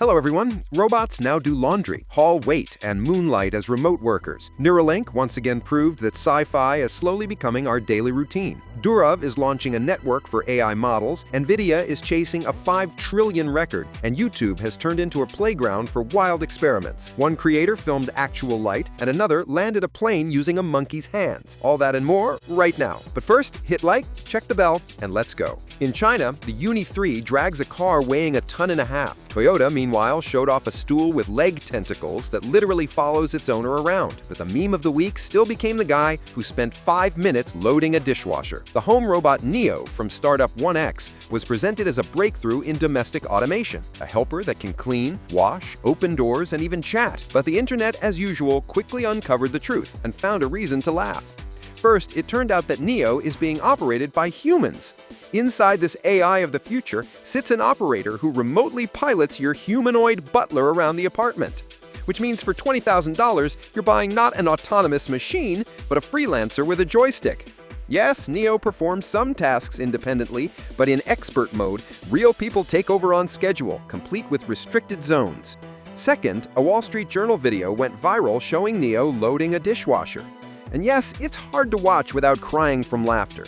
Hello everyone! Robots now do laundry, haul weight, and moonlight as remote workers. Neuralink once again proved that sci-fi is slowly becoming our daily routine. Durov is launching a network for AI models, Nvidia is chasing a 5 trillion record, and YouTube has turned into a playground for wild experiments. One creator filmed actual light, and another landed a plane using a monkey's hands. All that and more right now. But first, hit like, check the bell, and let's go. In China, the Uni 3 drags a car weighing 1.5 tons. Toyota, meanwhile, showed off a stool with leg tentacles that literally follows its owner around. But the meme of the week still became the guy who spent 5 minutes loading a dishwasher. The home robot Neo from startup 1X was presented as a breakthrough in domestic automation, a helper that can clean, wash, open doors, and even chat. But the internet, as usual, quickly uncovered the truth and found a reason to laugh. First, it turned out that Neo is being operated by humans. Inside this AI of the future sits an operator who remotely pilots your humanoid butler around the apartment. Which means for $20,000, you're buying not an autonomous machine, but a freelancer with a joystick. Yes, Neo performs some tasks independently, but in expert mode, real people take over on schedule, complete with restricted zones. Second, a Wall Street Journal video went viral showing Neo loading a dishwasher. And yes, it's hard to watch without crying from laughter.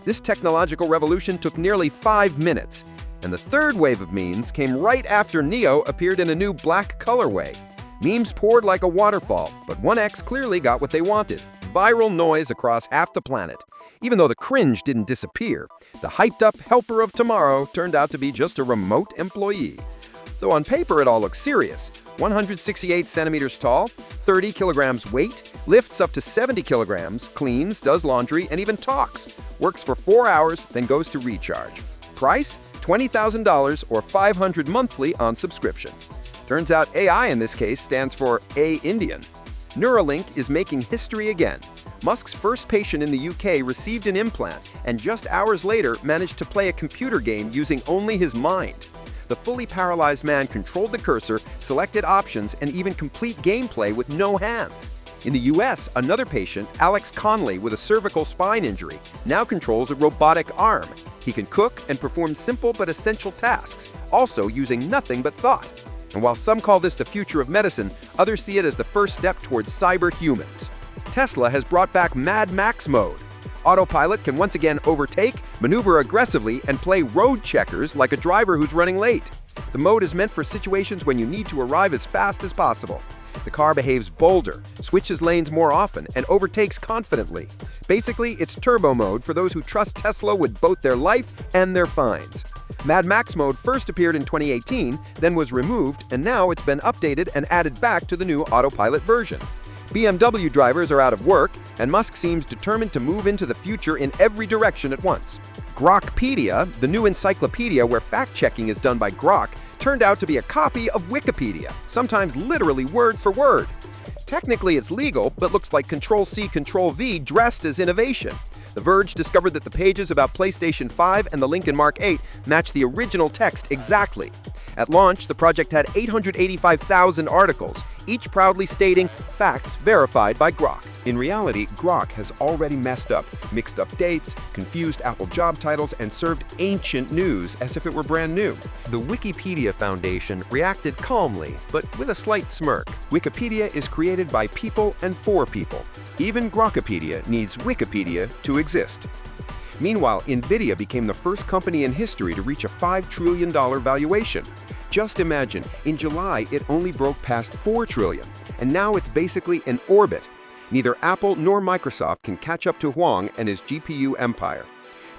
This technological revolution took nearly 5 minutes, and the third wave of memes came right after Neo appeared in a new black colorway. Memes poured like a waterfall, but 1X clearly got what they wanted: viral noise across half the planet. Even though the cringe didn't disappear, the hyped-up helper of tomorrow turned out to be just a remote employee. Though on paper it all looks serious. 168 centimeters tall, 30 kilograms weight, lifts up to 70 kilograms, cleans, does laundry, and even talks. Works for 4 hours, then goes to recharge. Price? $20,000 or $500 monthly on subscription. Turns out AI in this case stands for A-Indian. Neuralink is making history again. Musk's first patient in the UK received an implant and just hours later managed to play a computer game using only his mind. The fully paralyzed man controlled the cursor, selected options, and even complete gameplay with no hands. In the US, another patient, Alex Conley, with a cervical spine injury, now controls a robotic arm. He can cook and perform simple but essential tasks, also using nothing but thought. And while some call this the future of medicine, others see it as the first step towards cyber-humans. Tesla has brought back Mad Max mode. Autopilot can once again overtake, maneuver aggressively, and play road checkers like a driver who's running late. The mode is meant for situations when you need to arrive as fast as possible. The car behaves bolder, switches lanes more often, and overtakes confidently. Basically, it's turbo mode for those who trust Tesla with both their life and their fines. Mad Max mode first appeared in 2018, then was removed, and now it's been updated and added back to the new autopilot version. BMW drivers are out of work, and Musk seems determined to move into the future in every direction at once. Grokpedia, the new encyclopedia where fact-checking is done by Grok, turned out to be a copy of Wikipedia, sometimes literally word for word. Technically it's legal, but looks like Control-C, Control-V dressed as innovation. The Verge discovered that the pages about PlayStation 5 and the Lincoln Mark 8 match the original text exactly. At launch, the project had 885,000 articles, each proudly stating facts verified by Grok. In reality, Grok has already messed up, mixed up dates, confused Apple job titles, and served ancient news as if it were brand new. The Wikipedia Foundation reacted calmly, but with a slight smirk. Wikipedia is created by people and for people. Even Grokopedia needs Wikipedia to exist. Meanwhile, Nvidia became the first company in history to reach a $5 trillion valuation. Just imagine, in July it only broke past $4 trillion, and now it's basically in orbit. Neither Apple nor Microsoft can catch up to Huang and his GPU empire.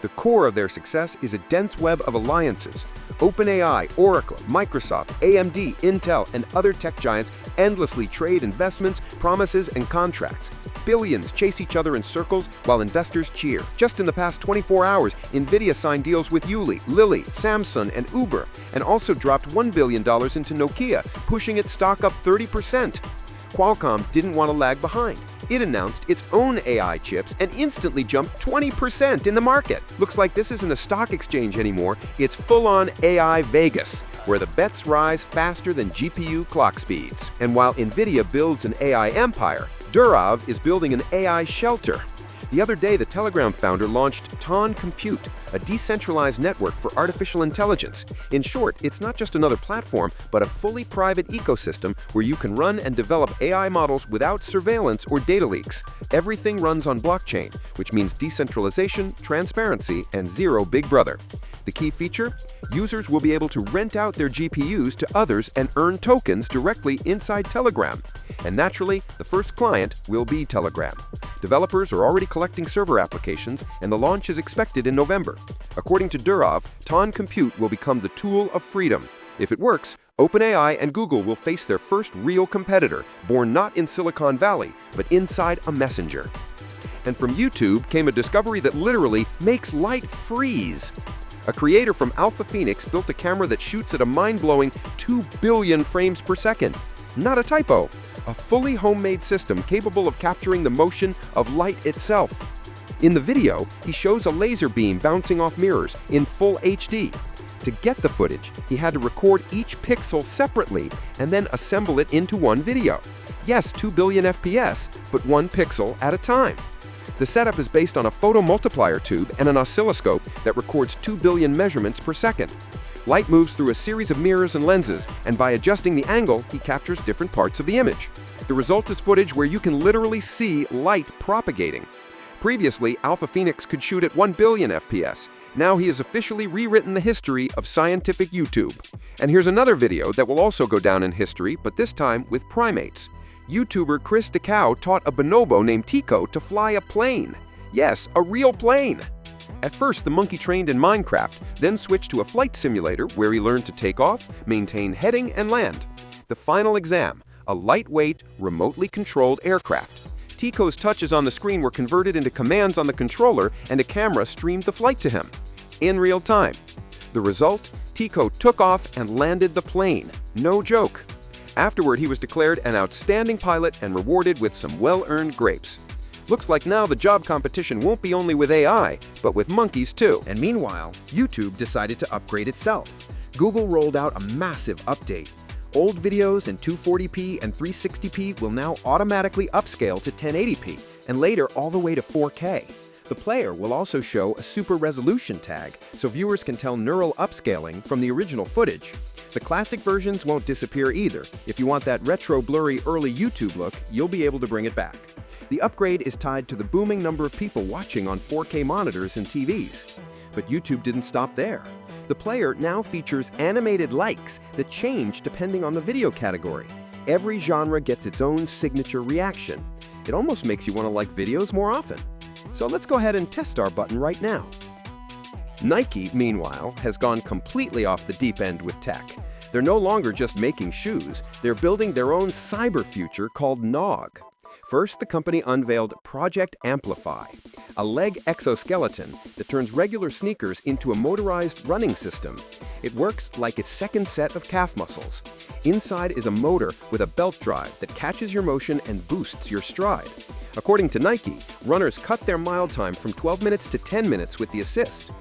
The core of their success is a dense web of alliances. OpenAI, Oracle, Microsoft, AMD, Intel, and other tech giants endlessly trade investments, promises, and contracts. Billions chase each other in circles while investors cheer. Just in the past 24 hours, Nvidia signed deals with Yuli, Lilly, Samsung, and Uber, and also dropped $1 billion into Nokia, pushing its stock up 30%. Qualcomm didn't want to lag behind. It announced its own AI chips and instantly jumped 20% in the market. Looks like this isn't a stock exchange anymore, it's full-on AI Vegas, where the bets rise faster than GPU clock speeds. And while Nvidia builds an AI empire, Durov is building an AI shelter. The other day, the Telegram founder launched Ton Compute, a decentralized network for artificial intelligence. In short, it's not just another platform, but a fully private ecosystem where you can run and develop AI models without surveillance or data leaks. Everything runs on blockchain, which means decentralization, transparency, and zero Big Brother. The key feature? Users will be able to rent out their GPUs to others and earn tokens directly inside Telegram. And naturally, the first client will be Telegram. Developers are already collecting server applications, and the launch is expected in November. According to Durov, Ton Compute will become the tool of freedom. If it works, OpenAI and Google will face their first real competitor, born not in Silicon Valley, but inside a messenger. And from YouTube came a discovery that literally makes light freeze. A creator from Alpha Phoenix built a camera that shoots at a mind-blowing 2 billion frames per second. Not a typo. A fully homemade system capable of capturing the motion of light itself. In the video, he shows a laser beam bouncing off mirrors in full HD. To get the footage, he had to record each pixel separately and then assemble it into one video. Yes, 2 billion FPS, but one pixel at a time. The setup is based on a photomultiplier tube and an oscilloscope that records 2 billion measurements per second. Light moves through a series of mirrors and lenses, and by adjusting the angle, he captures different parts of the image. The result is footage where you can literally see light propagating. Previously, Alpha Phoenix could shoot at 1 billion FPS. Now he has officially rewritten the history of scientific YouTube. And here's another video that will also go down in history, but this time with primates. YouTuber Chris DeCow taught a bonobo named Tico to fly a plane. Yes, a real plane. At first, the monkey trained in Minecraft, then switched to a flight simulator where he learned to take off, maintain heading, and land. The final exam, a lightweight, remotely controlled aircraft. Tico's touches on the screen were converted into commands on the controller, and a camera streamed the flight to him. In real time. The result? Tico took off and landed the plane. No joke. Afterward, he was declared an outstanding pilot and rewarded with some well-earned grapes. Looks like now the job competition won't be only with AI, but with monkeys too. And meanwhile, YouTube decided to upgrade itself. Google rolled out a massive update. Old videos in 240p and 360p will now automatically upscale to 1080p, and later all the way to 4K. The player will also show a super resolution tag, so viewers can tell neural upscaling from the original footage. The classic versions won't disappear either. If you want that retro blurry early YouTube look, you'll be able to bring it back. The upgrade is tied to the booming number of people watching on 4K monitors and TVs. But YouTube didn't stop there. The player now features animated likes that change depending on the video category. Every genre gets its own signature reaction. It almost makes you want to like videos more often. So let's go ahead and test our button right now. Nike, meanwhile, has gone completely off the deep end with tech. They're no longer just making shoes, they're building their own cyber future called Nog. First, the company unveiled Project Amplify, a leg exoskeleton that turns regular sneakers into a motorized running system. It works like a second set of calf muscles. Inside is a motor with a belt drive that catches your motion and boosts your stride. According to Nike, runners cut their mile time from 12 minutes to 10 minutes with the assist.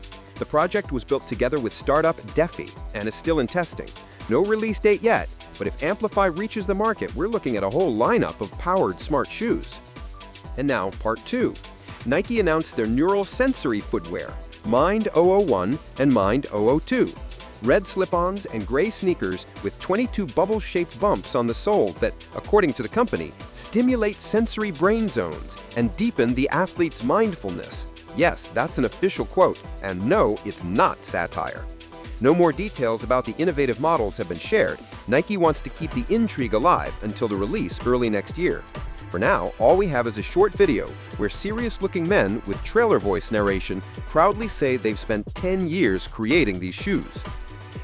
The project was built together with startup Defi and is still in testing. No release date yet, but if Amplify reaches the market, we're looking at a whole lineup of powered smart shoes. And now, part 2. Nike announced their neural sensory footwear, Mind 001 and Mind 002. Red slip-ons and gray sneakers with 22 bubble-shaped bumps on the sole that, according to the company, stimulate sensory brain zones and deepen the athlete's mindfulness. Yes, that's an official quote, and no, it's not satire. No more details about the innovative models have been shared. Nike wants to keep the intrigue alive until the release early next year. For now, all we have is a short video where serious-looking men with trailer voice narration proudly say they've spent 10 years creating these shoes.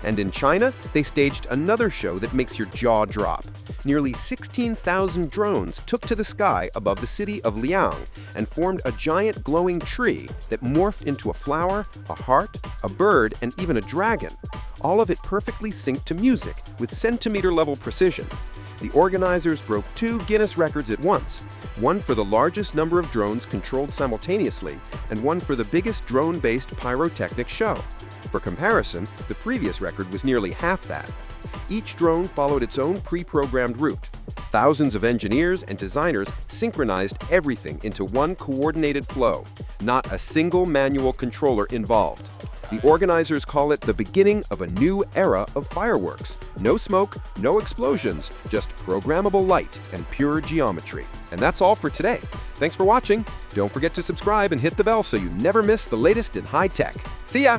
And in China, they staged another show that makes your jaw drop. Nearly 16,000 drones took to the sky above the city of Liang and formed a giant glowing tree that morphed into a flower, a heart, a bird, and even a dragon. All of it perfectly synced to music with centimeter-level precision. The organizers broke 2 Guinness records at once, one for the largest number of drones controlled simultaneously and one for the biggest drone-based pyrotechnic show. For comparison, the previous record was nearly half that. Each drone followed its own pre-programmed route. Thousands of engineers and designers synchronized everything into one coordinated flow, not a single manual controller involved. The organizers call it the beginning of a new era of fireworks. No smoke, no explosions, just programmable light and pure geometry. And that's all for today. Thanks for watching. Don't forget to subscribe and hit the bell so you never miss the latest in high tech. See ya!